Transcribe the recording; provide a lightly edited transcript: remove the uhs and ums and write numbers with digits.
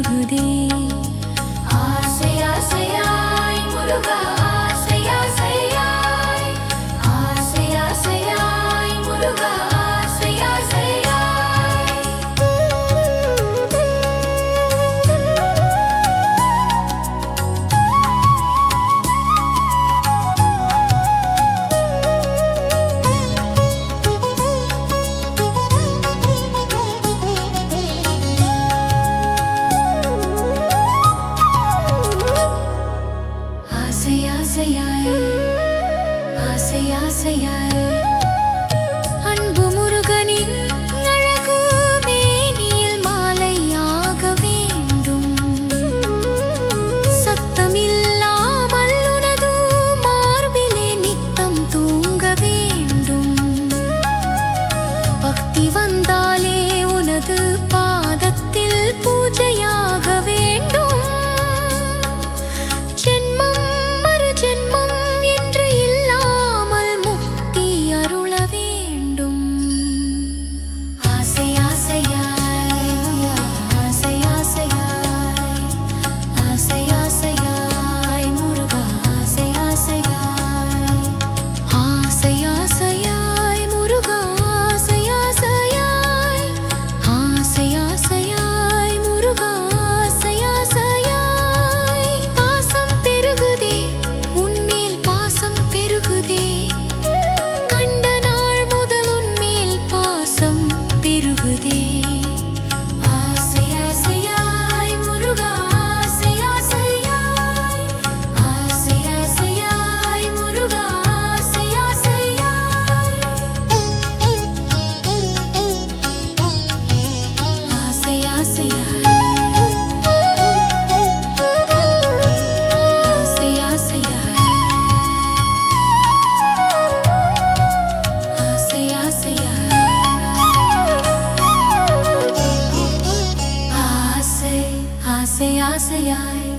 பெருகுதே. ஆசை ஆசையாய் முருகா, ஆசை ஆசையாய், ஆசை ஆசையாய் முருகா, ஆசை ஆசையாய். ஆசை ஆசையாய், ஆசை ஆசையாய், அன்பு முருகனின் அழகு மேனியில் மாலையாக வேண்டும். சத்தமில்லாமல் உனது மார்பிலே நித்தம் தூங்க வேண்டும். பக்தி வந்தாலே உனது பாதத்தில் பூஜையாக வேண்டும். ஜென்மம் மறு ஜென்மம் என்று இல்லாமல் முக்தி அருள வேண்டும். ஆசை ஆசையாய், ஆசை ஆசையாய், ஆசை ஆசையாய் முருகா, ஆசை ஆசையாய், ஆசை ஆசையாய் முருகா, ஆசை ஆசையாய், ஆசை ஆசையாய் முருகா, ஆசை ஆசையாய். பாசம் பெருகுதே, உன்மேல் பாசம் பெருகுதே. கண்ட நாள் முதல் உன்மேல் பாசம் பெருகுதே. ஆசை ஆசையாய் முருகா, ஆசை ஆசையாய், ஆசை ஆசையாய் முருகா, ஆசை ஆசையாய். ஆசை ஆசையாய், ஆசை ஆசையாய், ஆசை ஆசையாய். ஆசை ஆசை ஆசையாய்